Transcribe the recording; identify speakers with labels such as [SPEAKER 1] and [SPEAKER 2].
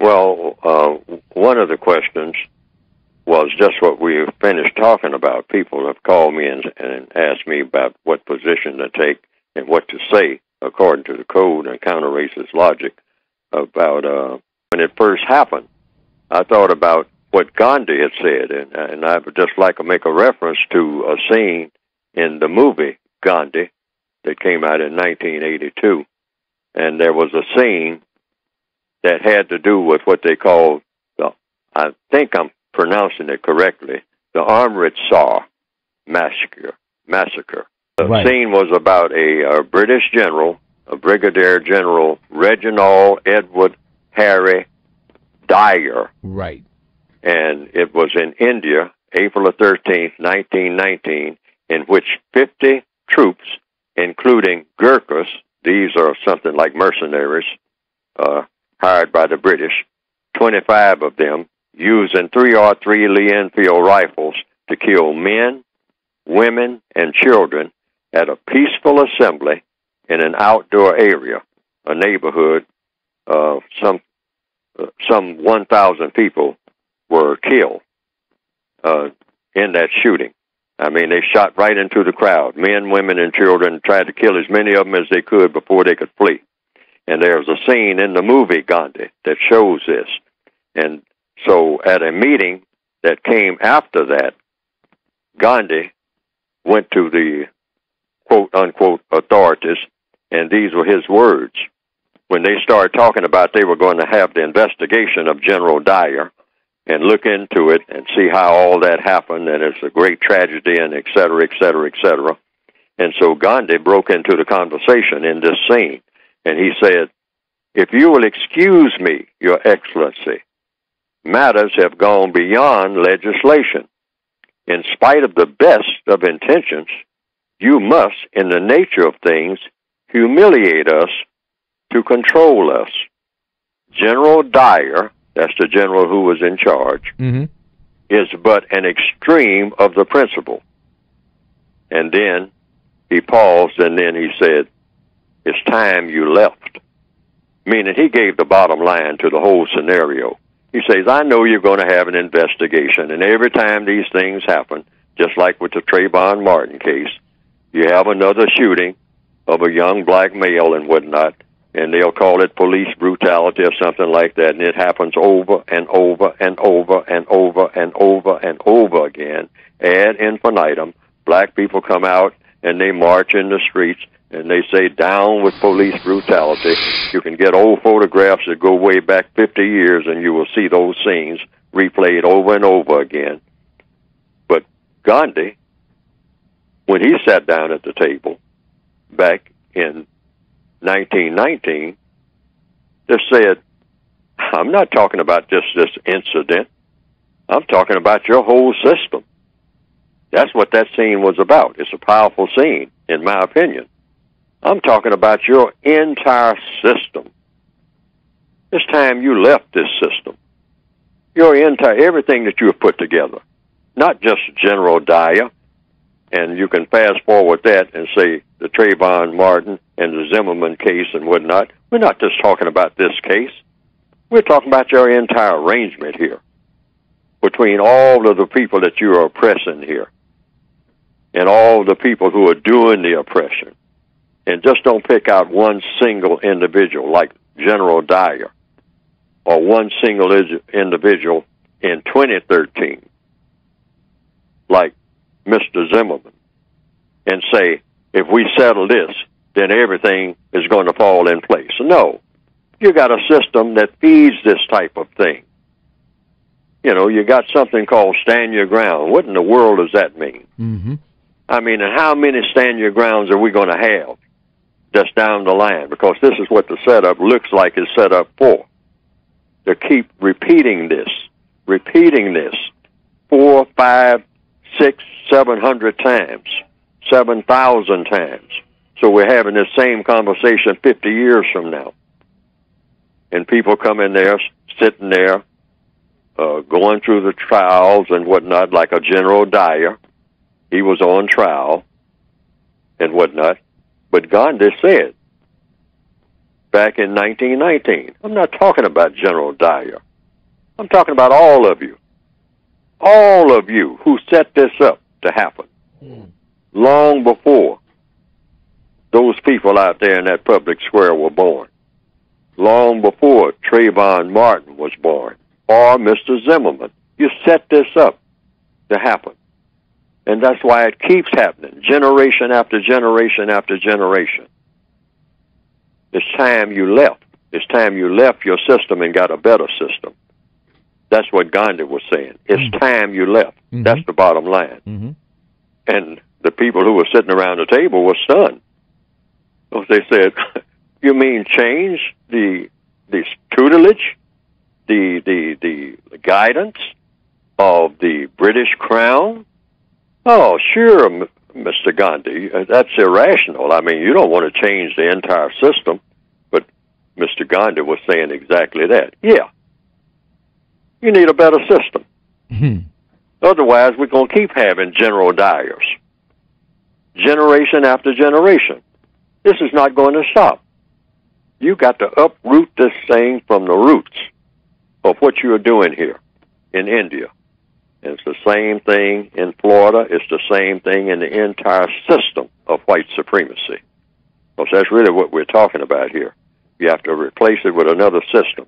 [SPEAKER 1] Well, one of the questions was just what we finished talking about. People have called me and asked me about what position to take and what to say according to the code and counter-racist logic about when it first happened. I thought about what Gandhi had said, and I would just like to make a reference to a scene in the movie Gandhi that came out in 1982. And there was a scene that had to do with what they called, I think I'm pronouncing it correctly, the Amritsar Massacre. The
[SPEAKER 2] Right.
[SPEAKER 1] scene was about a British general, a Brigadier General Reginald Edward Harry Dyer.
[SPEAKER 2] Right.
[SPEAKER 1] And it was in India, April the 13th, 1919, in which 50 troops, including Gurkhas, these are something like mercenaries hired by the British, 25 of them, using 303 Lee-Enfield rifles to kill men, women, and children at a peaceful assembly in an outdoor area, a neighborhood. Some 1,000 people were killed in that shooting. I mean, they shot right into the crowd, men, women, and children, tried to kill as many of them as they could before they could flee. And there's a scene in the movie Gandhi that shows this. And so at a meeting that came after that, Gandhi went to the quote-unquote authorities, and these were his words. When they started talking about they were going to have the investigation of General Dyer and look into it and see how all that happened, and it's a great tragedy, and et cetera, et cetera, et cetera. And so Gandhi broke into the conversation in this scene, and he said, "If you will excuse me, Your Excellency, matters have gone beyond legislation. In spite of the best of intentions, you must, in the nature of things, humiliate us to control us. General Dyer," that's the general who was in charge, "is but an extreme of the principle." And then he paused, and then he said, "It's time you left." Meaning he gave the bottom line to the whole scenario. He says, "I know you're going to have an investigation, and every time these things happen, just like with the Trayvon Martin case, you have another shooting of a young black male and whatnot, and they'll call it police brutality or something like that, and it happens over and over and over and over and over and over again, ad infinitum. Black people come out and they march in the streets, and they say, 'Down with police brutality.' You can get old photographs that go way back 50 years, and you will see those scenes replayed over and over again." But Gandhi, when he sat down at the table back in 1919, just said, "I'm not talking about just this incident. I'm talking about your whole system." That's what that scene was about. It's a powerful scene, in my opinion. I'm talking about your entire system. It's time you left this system. Your entire, everything that you have put together. Not just General Dyer, and you can fast forward that and say the Trayvon Martin and the Zimmerman case and whatnot. We're not just talking about this case. We're talking about your entire arrangement here between all of the people that you are oppressing here and all the people who are doing the oppression. And just don't pick out one single individual like General Dyer or one single individual in 2013 like Mr. Zimmerman and say, if we settle this, then everything is going to fall in place. No. You got a system that feeds this type of thing. You know, you got something called stand your ground. What in the world does that mean? I mean, and how many stand your grounds are we going to have just down the line? Because this is what the setup looks like it's set up for. To keep repeating this 4, 5, 6, 700 times, 7,000 times. So we're having this same conversation 50 years from now. And people come in there, sitting there, going through the trials and whatnot, like a General Dyer. He was on trial and whatnot. But Gandhi said, back in 1919. I'm not talking about General Dyer. I'm talking about all of you. All of you who set this up to happen. Long before those people out there in that public square were born. Long before Trayvon Martin was born. Or Mr. Zimmerman. You set this up to happen. And that's why it keeps happening, generation after generation after generation. It's time you left. It's time you left your system and got a better system. That's what Gandhi was saying. It's time you left. That's the bottom line. And the people who were sitting around the table were stunned. So they said, you mean change the tutelage, the guidance of the British Crown? Oh, sure, Mr. Gandhi, that's irrational. I mean, you don't want to change the entire system. But Mr. Gandhi was saying exactly that. Yeah. You need a better system. Otherwise, we're going to keep having General Dyers. Generation after generation. This is not going to stop. You got to uproot this thing from the roots of what you're doing here in India. And it's the same thing in Florida. It's the same thing in the entire system of white supremacy. Because that's really what we're talking about here. You have to replace it with another system.